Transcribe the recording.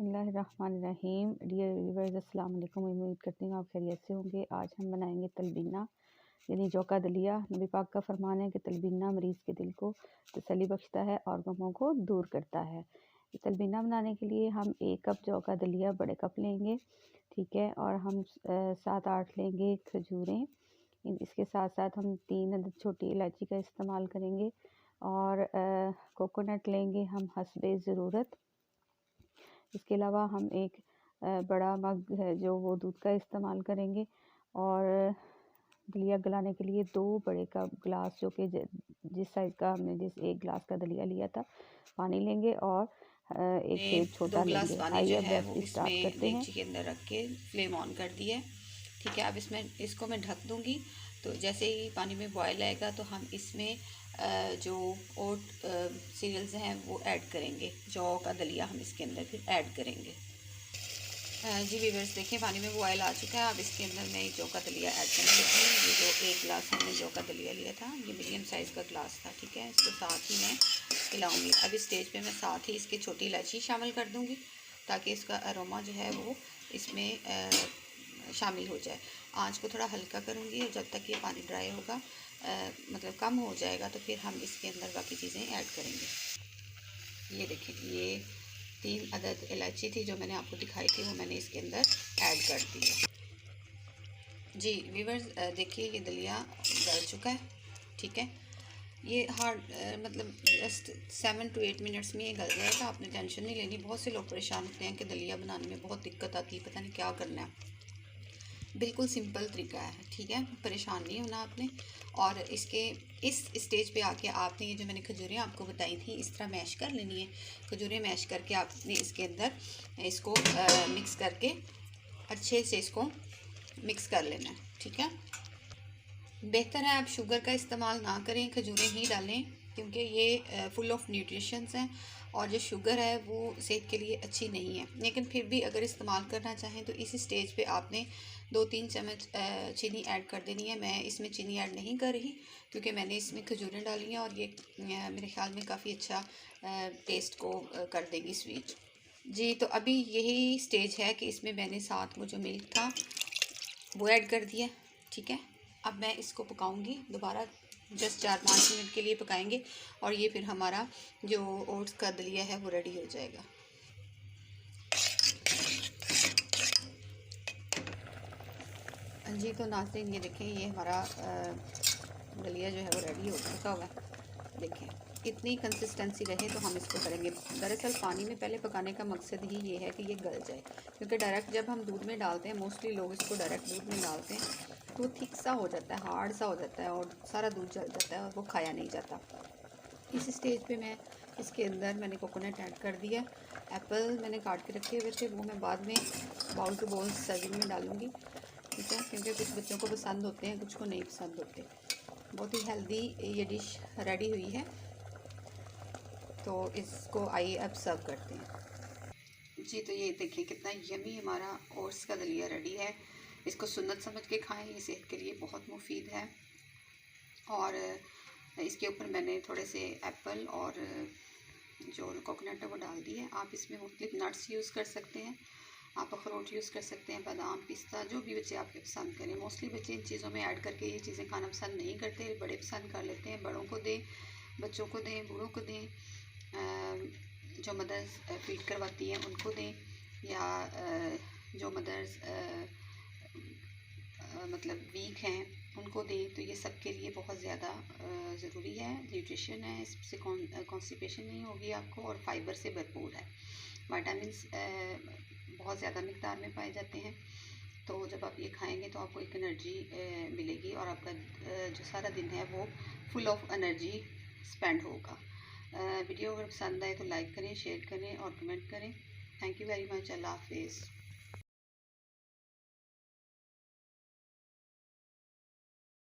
बिस्मिल्लाहिर्रहमानिर्रहीम। Dear viewers, अस्सलाम वालेकुम। उम्मीद करती हूँ आप खैरियत से होंगे। आज हम बनाएंगे तलबीना यानी जौ का दलिया। नबी पाक का फरमान है कि तलबीना मरीज़ के दिल को तसल्ली बख्शता है और गमों को दूर करता है। तलबीना बनाने के लिए हम 1 कप जौ का दलिया बड़े कप लेंगे, ठीक है। और हम 7-8 लेंगे खजूरें। इसके साथ साथ हम 3 अदद छोटी इलायची का इस्तेमाल करेंगे और कोकोनट लेंगे हम हस्बे ज़रूरत। इसके अलावा हम एक बड़ा मग है जो वो दूध का इस्तेमाल करेंगे और दलिया गलाने के लिए 2 बड़े कप गिलास जो कि जिस साइज़ का हमने जिस 1 गिलास का दलिया लिया था पानी लेंगे और एक छेद दो छोटा गिलास लेंगे। पानी जो आइए अब है वो रेसिपी स्टार्ट इसमें करते हैं। देगची के अंदर रख के फ्लेम ऑन कर दिया है, ठीक है। अब इसमें इसको मैं ढक दूंगी। तो जैसे ही पानी में बॉयल आएगा तो हम इसमें जो ओट सीरियल्स हैं वो ऐड करेंगे। जौ का दलिया हम इसके अंदर फिर ऐड करेंगे। जी व्यूअर्स, देखें पानी में बॉयल आ चुका है। अब इसके अंदर मैं जौ का दलिया ऐड करने लगी हूँ। ये जो 1 गिलास हमने जौ का दलिया लिया था, ये मीडियम साइज़ का गिलास था, ठीक है। इसको साथ ही मैं मिलाऊंगी। अब इस स्टेज पे मैं साथ ही इसकी छोटी इलायची शामिल कर दूंगी ताकि इसका अरोमा जो है वो इसमें शामिल हो जाए। आँच को थोड़ा हल्का करूँगी और जब तक ये पानी ड्राई होगा, मतलब कम हो जाएगा, तो फिर हम इसके अंदर बाकी चीज़ें ऐड करेंगे। ये देखिए, ये 3 अदद इलायची थी जो मैंने आपको दिखाई थी, वो मैंने इसके अंदर ऐड कर दी है। जी व्यूअर्स, देखिए ये दलिया गल चुका है, ठीक है। ये मतलब जस्ट 7 to 8 मिनट्स में ये गल जाएगा। आपने टेंशन नहीं लेनी। बहुत से लोग परेशान होते हैं कि दलिया बनाने में बहुत दिक्कत आती है, पता नहीं क्या करना है। बिल्कुल सिंपल तरीका है, ठीक है। परेशान नहीं होना आपने। और इसके इस स्टेज पे आके आपने ये जो मैंने खजूरें आपको बताई थी इस तरह मैश कर लेनी है। खजूरें मैश करके आपने इसके अंदर इसको मिक्स करके अच्छे से इसको मिक्स कर लेना है, ठीक है। बेहतर है आप शुगर का इस्तेमाल ना करें, खजूरें ही डालें, क्योंकि ये फुल ऑफ न्यूट्रिशंस हैं और जो शुगर है वो सेहत के लिए अच्छी नहीं है। लेकिन फिर भी अगर इस्तेमाल करना चाहें तो इस स्टेज पे आपने 2-3 चम्मच चीनी ऐड कर देनी है। मैं इसमें चीनी ऐड नहीं कर रही क्योंकि मैंने इसमें खजूरें डाली हैं और ये मेरे ख्याल में काफ़ी अच्छा टेस्ट को कर देगी स्वीट। जी, तो अभी यही स्टेज है कि इसमें मैंने साथ वो जो मिल्क था वो ऐड कर दिया, ठीक है। अब मैं इसको पकाऊंगी दोबारा, जस्ट 4-5 मिनट के लिए पकाएंगे और ये फिर हमारा जो ओट्स का दलिया है वो रेडी हो जाएगा। जी तो नाज़रीन, ये देखें, ये हमारा दलिया जो है वो रेडी हो चुका हुआ है। देखें, इतनी कंसिस्टेंसी रहे तो हम इसको करेंगे। दरअसल पानी में पहले पकाने का मकसद ही ये है कि ये गल जाए, क्योंकि डायरेक्ट जब हम दूध में डालते हैं, मोस्टली लोग इसको डायरेक्ट दूध में डालते हैं तो थिक सा हो जाता है, हार्ड सा हो जाता है और सारा दूध जल जाता है और वो खाया नहीं जाता। इस स्टेज पे मैं इसके अंदर मैंने कोकोनट ऐड कर दिया। एप्पल मैंने काट के रखे हुए थे, वो मैं बाद में बाउल टू बाउल सर्विंग में डालूँगी, ठीक है, क्योंकि कुछ बच्चों को पसंद होते हैं, कुछ को नहीं पसंद होते। बहुत ही हेल्दी ये डिश रेडी हुई है, तो इसको आइए अब सर्व करते हैं। जी तो ये देखिए कितना यमी हमारा ओट्स का दलिया रेडी है। इसको सुन्नत समझ के खाएं, ये सेहत के लिए बहुत मुफीद है। और इसके ऊपर मैंने थोड़े से एप्पल और जो कोकोनट है वो डाल दी है। आप इसमें मुख्तलिफ नट्स यूज़ कर सकते हैं, आप अखरोट यूज़ कर सकते हैं, बादाम, पिस्ता, जो भी बच्चे आपके पसंद करें। मोस्टली बच्चे इन चीज़ों में ऐड करके ये चीज़ें खाना पसंद नहीं करते, बड़े पसंद कर लेते हैं। बड़ों को दें, बच्चों को दें, बूढ़ों को दें, जो मदर्स फीड करवाती हैं उनको दें, या जो मदर्स मतलब वीक हैं उनको दें। तो ये सब के लिए बहुत ज़्यादा ज़रूरी है, न्यूट्रिशन है, इससे कॉन्स्टिपेशन नहीं होगी आपको, और फाइबर से भरपूर है। विटामिन्स बहुत ज़्यादा मिक़दार में पाए जाते हैं। तो जब आप ये खाएंगे तो आपको एक एनर्जी मिलेगी और आपका जो सारा दिन है वो फुल ऑफ एनर्जी स्पेंड होगा। वीडियो अगर पसंद आए तो लाइक करें, शेयर करें और कमेंट करें। Thank you very much. अल्लाह हाफिज़।